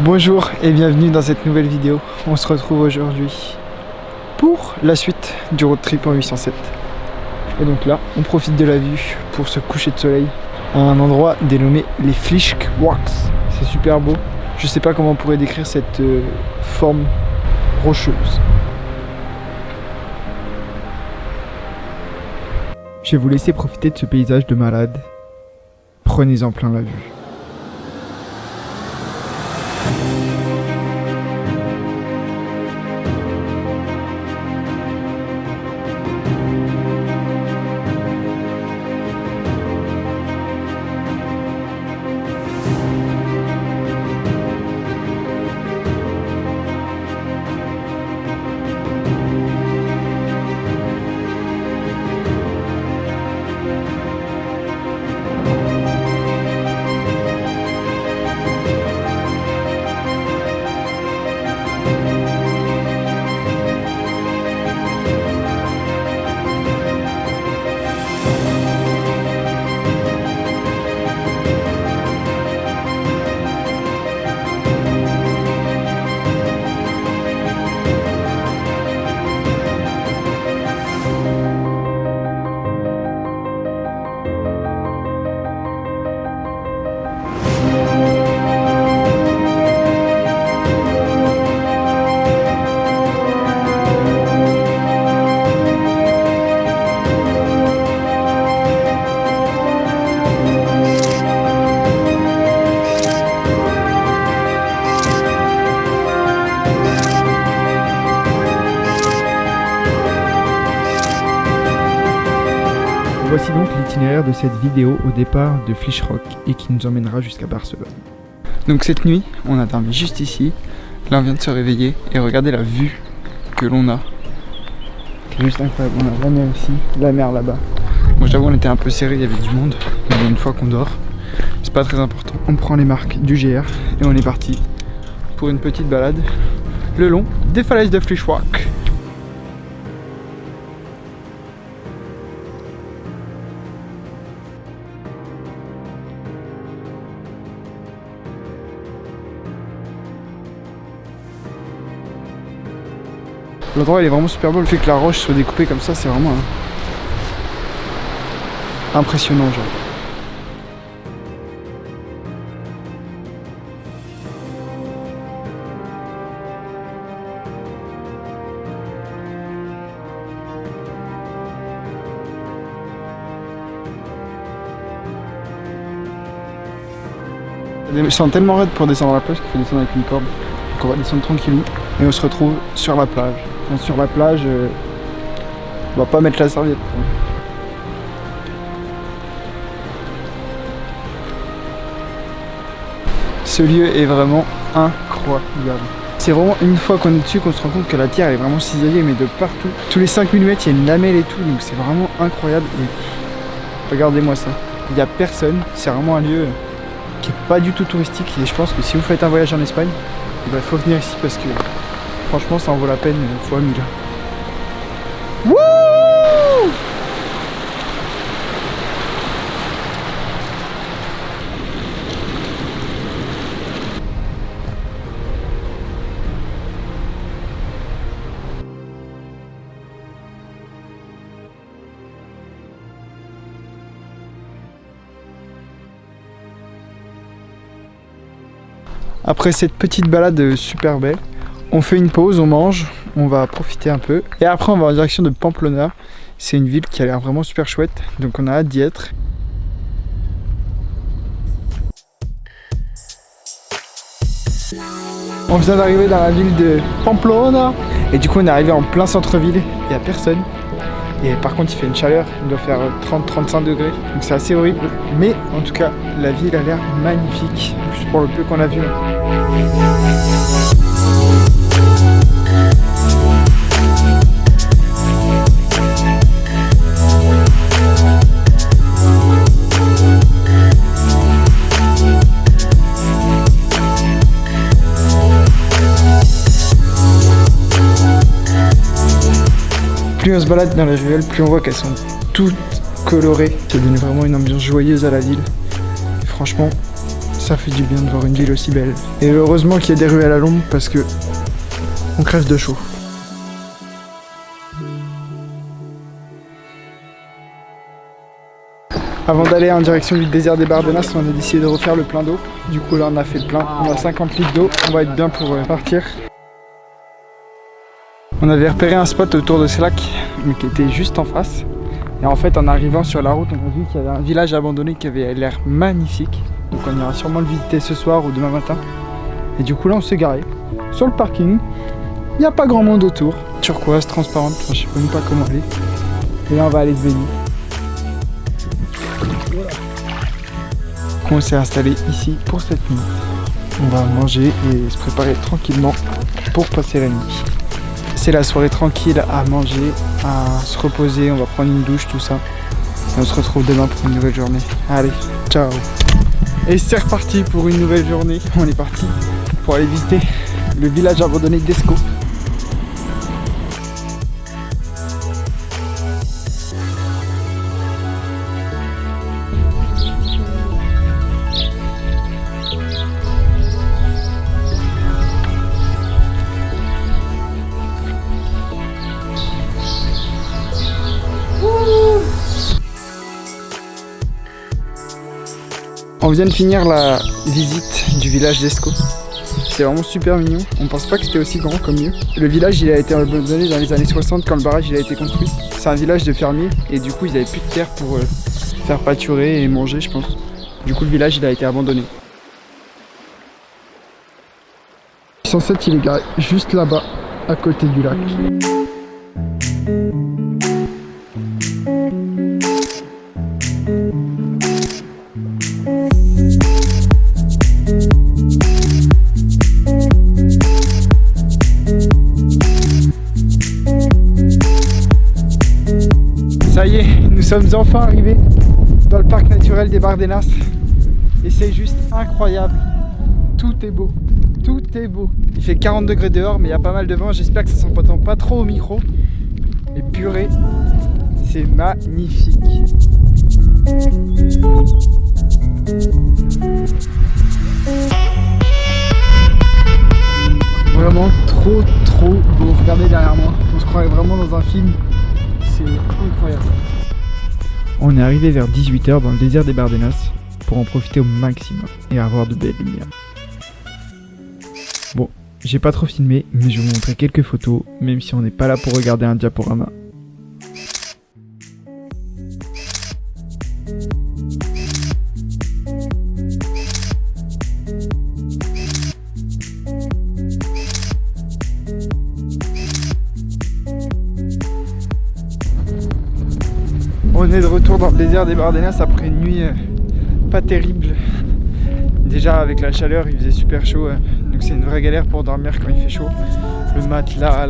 Bonjour et bienvenue dans cette nouvelle vidéo. On se retrouve aujourd'hui pour la suite du road trip en 807. Et donc là, on profite de la vue pour se coucher de soleil à un endroit dénommé les Fischwachs. C'est super beau. Je sais pas comment on pourrait décrire cette forme rocheuse. Je vais vous laisser profiter de ce paysage de malade. Prenez-en plein la vue. Voici donc l'itinéraire de cette vidéo au départ de Fischrock et qui nous emmènera jusqu'à Barcelone. Donc cette nuit, on a dormi juste ici. Là on vient de se réveiller et regardez la vue que l'on a. C'est juste incroyable, on a la mer ici, la mer là-bas. Moi j'avoue on était un peu serré, il y avait du monde, mais une fois qu'on dort, c'est pas très important. On prend les marques du GR et on est parti pour une petite balade le long des falaises de Fischrock. L'endroit il est vraiment super beau, le fait que la roche soit découpée comme ça, c'est vraiment impressionnant genre. Les descends tellement raides pour descendre la plage qu'il faut descendre avec une corde. Donc on va descendre tranquillement et on se retrouve sur la plage. Enfin, sur la plage, on va pas mettre la serviette. Ce lieu est vraiment incroyable. C'est vraiment une fois qu'on est dessus qu'on se rend compte que la terre est vraiment cisaillée mais de partout. Tous les 5000 mètres il y a une lamelle et tout, donc c'est vraiment incroyable. Et regardez-moi ça. Il n'y a personne, c'est vraiment un lieu qui est pas du tout touristique et je pense que si vous faites un voyage en Espagne, il faut venir ici parce que franchement ça en vaut la peine fois 1000. Wouh! Après cette petite balade super belle, on fait une pause, on mange, on va profiter un peu. Et après on va en direction de Pamplona. C'est une ville qui a l'air vraiment super chouette, donc on a hâte d'y être. On vient d'arriver dans la ville de Pamplona. Et du coup on est arrivé en plein centre-ville, il n'y a personne. Et par contre il fait une chaleur, il doit faire 30-35 degrés. Donc c'est assez horrible. Mais en tout cas la ville a l'air magnifique, juste pour le peu qu'on a vu. Plus on se balade dans les ruelles, plus on voit qu'elles sont toutes colorées. Ça donne vraiment une ambiance joyeuse à la ville. Et franchement, Ça fait du bien de voir une ville aussi belle. Et heureusement qu'il y a des ruelles à l'ombre parce que on crève de chaud. Avant d'aller en direction du désert des Bardenas, on a décidé de refaire le plein d'eau. Du coup là on a fait le plein, on a 50 litres d'eau, on va être bien pour partir. On avait repéré un spot autour de ce lac, mais qui était juste en face. Et en fait en arrivant sur la route, on a vu qu'il y avait un village abandonné qui avait l'air magnifique. Donc on ira sûrement le visiter ce soir ou demain matin. Et du coup là on s'est garé sur le parking. Il n'y a pas grand monde autour. Turquoise, transparente, enfin, je sais même pas comment elle est. Et là on va aller se baigner. On s'est installé ici pour cette nuit. On va manger et se préparer tranquillement pour passer la nuit. C'est la soirée tranquille à manger, à se reposer, on va prendre une douche, tout ça. Et on se retrouve demain pour une nouvelle journée. Allez, ciao. Et c'est reparti pour une nouvelle journée. On est parti pour aller visiter le village abandonné d'Esco. On vient de finir la visite du village d'Esco. C'est vraiment super mignon. On pense pas que c'était aussi grand comme mieux. Le village il a été abandonné dans les années 60 quand le barrage il a été construit. C'est un village de fermiers et du coup ils avaient plus de terre pour faire pâturer et manger je pense. Du coup le village il a été abandonné. 107 il est garé juste là-bas à côté du lac. Ça y est, nous sommes enfin arrivés dans le parc naturel des Bardenas et c'est juste incroyable. Tout est beau, tout est beau. Il fait 40 degrés dehors mais il y a pas mal de vent, j'espère que ça s'entend pas trop au micro. Mais purée, c'est magnifique. Vraiment trop beau, regardez derrière moi, on se croirait vraiment dans un film. C'est incroyable. On est arrivé vers 18 h dans le désert des Bardenas pour en profiter au maximum et avoir de belles lumières. Bon, j'ai pas trop filmé, mais je vais vous montrer quelques photos, même si on n'est pas là pour regarder un diaporama. On est de retour dans le désert des Bardenas après une nuit pas terrible. Déjà avec la chaleur il faisait super chaud, donc c'est une vraie galère pour dormir quand il fait chaud. Le matelas,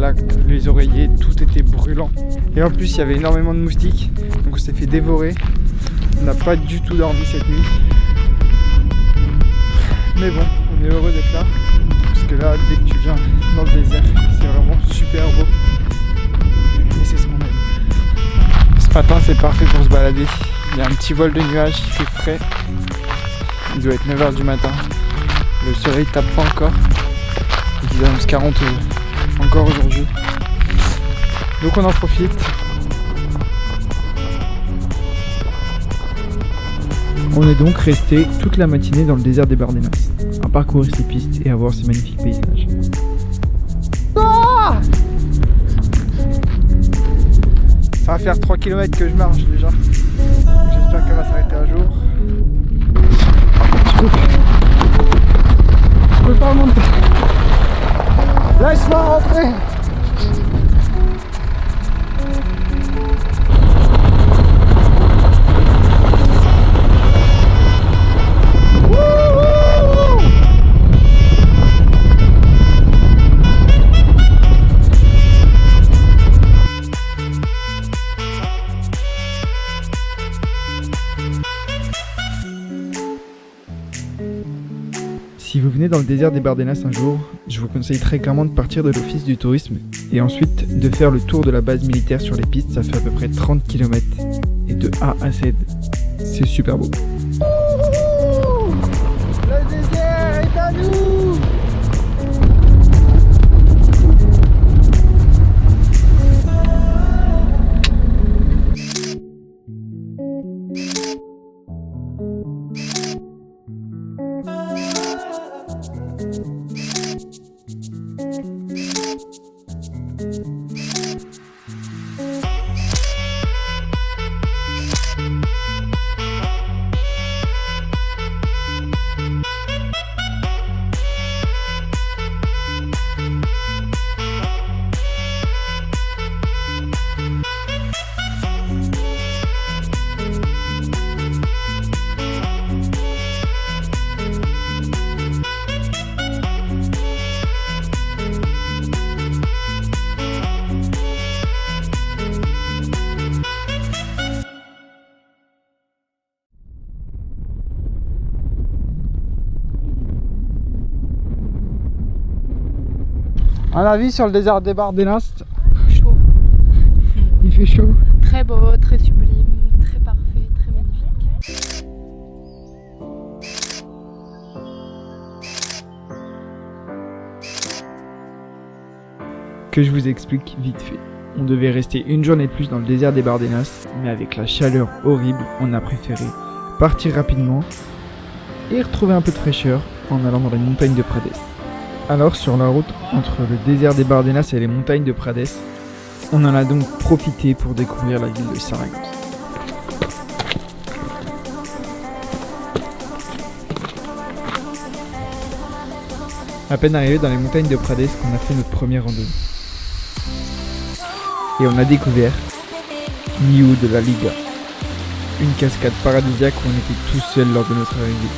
les oreillers, tout était brûlant. Et en plus il y avait énormément de moustiques, donc on s'est fait dévorer. On n'a pas du tout dormi cette nuit. Mais bon, on est heureux d'être là, parce que là dès que tu viens dans le désert, c'est vraiment super beau. Et c'est ce qu'on aime. Ce matin c'est parfait pour se balader, il y a un petit voile de nuages, il fait frais, il doit être 9 h du matin, le soleil tape pas encore, il est 11h40 encore aujourd'hui, donc on en profite. On est donc resté toute la matinée dans le désert des Bardenas, à parcourir ces pistes et à voir ces magnifiques paysages. Ah! Ça va faire 3 km que je marche déjà. J'espère qu'elle va s'arrêter un jour. Je peux pas monter. Laisse-moi rentrer. Si vous venez dans le désert des Bardenas un jour, je vous conseille très clairement de partir de l'office du tourisme et ensuite de faire le tour de la base militaire sur les pistes, ça fait à peu près 30 km et de A à Z. C'est super beau. Vas-y. Un avis sur le désert des Bardenas? Chaud. Il fait chaud. Très beau, très sublime, très parfait, très magnifique. Que je vous explique vite fait. On devait rester une journée de plus dans le désert des Bardenas, mais avec la chaleur horrible, on a préféré partir rapidement et retrouver un peu de fraîcheur en allant dans les montagnes de Prades. Alors sur la route entre le désert des Bardenas et les montagnes de Prades, on en a donc profité pour découvrir la ville de Saragosse. À peine arrivé dans les montagnes de Prades qu'on a fait notre première randonnée. Et on a découvert Niu de la Liga, une cascade paradisiaque où on était tout seul lors de notre arrivée.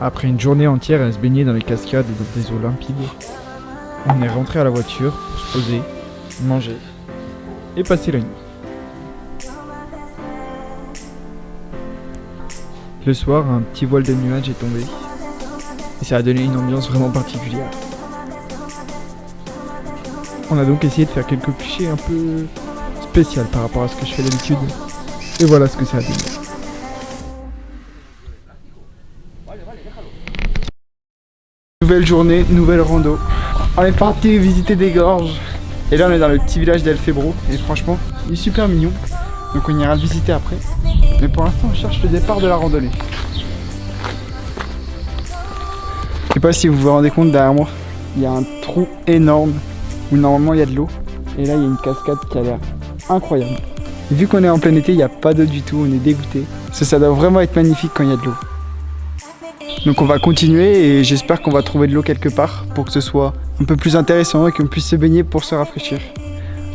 Après une journée entière à se baigner dans les cascades et dans des eaux limpides, on est rentré à la voiture pour se poser, manger et passer la nuit. Le soir, un petit voile de nuages est tombé et ça a donné une ambiance vraiment particulière. On a donc essayé de faire quelques clichés un peu spéciaux par rapport à ce que je fais d'habitude et voilà ce que ça a donné. Nouvelle journée, nouvelle rando. On est parti visiter des gorges. Et là on est dans le petit village d'El Febro. Et franchement, il est super mignon. Donc on ira le visiter après. Mais pour l'instant on cherche le départ de la randonnée. Je sais pas si vous vous rendez compte, derrière moi, il y a un trou énorme où normalement il y a de l'eau. Et là il y a une cascade qui a l'air incroyable. Et vu qu'on est en plein été, il n'y a pas d'eau du tout, on est dégoûté. Ça doit vraiment être magnifique quand il y a de l'eau. Donc on va continuer et j'espère qu'on va trouver de l'eau quelque part pour que ce soit un peu plus intéressant et qu'on puisse se baigner pour se rafraîchir.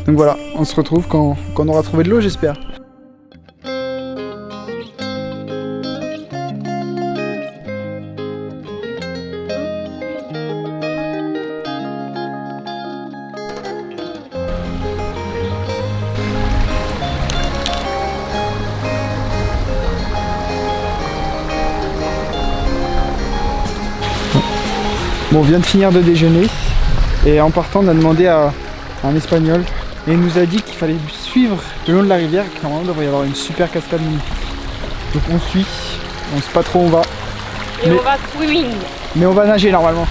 Donc voilà, on se retrouve quand on aura trouvé de l'eau, j'espère. Bon, on vient de finir de déjeuner et en partant on a demandé à un espagnol et il nous a dit qu'il fallait suivre le long de la rivière, que normalement il devrait y avoir une super cascade magnifique. Donc on suit, on sait pas trop où on va. Et on va swimming. Mais on va nager normalement.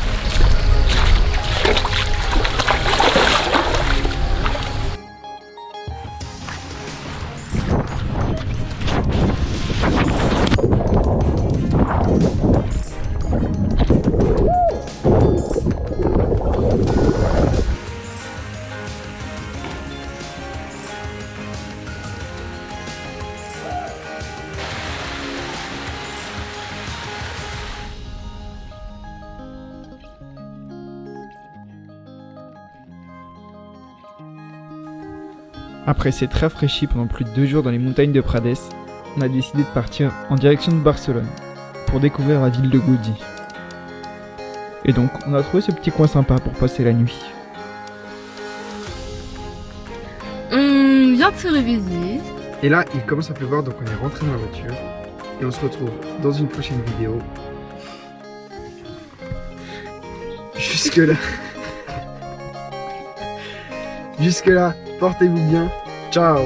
Après s'être rafraîchi pendant plus de 2 jours dans les montagnes de Prades, on a décidé de partir en direction de Barcelone pour découvrir la ville de Gaudí. Et donc on a trouvé ce petit coin sympa pour passer la nuit. On vient de se réveiller. Et là il commence à pleuvoir donc on est rentré dans la voiture et on se retrouve dans une prochaine vidéo. Jusque là. Jusque là, portez-vous bien. Ciao.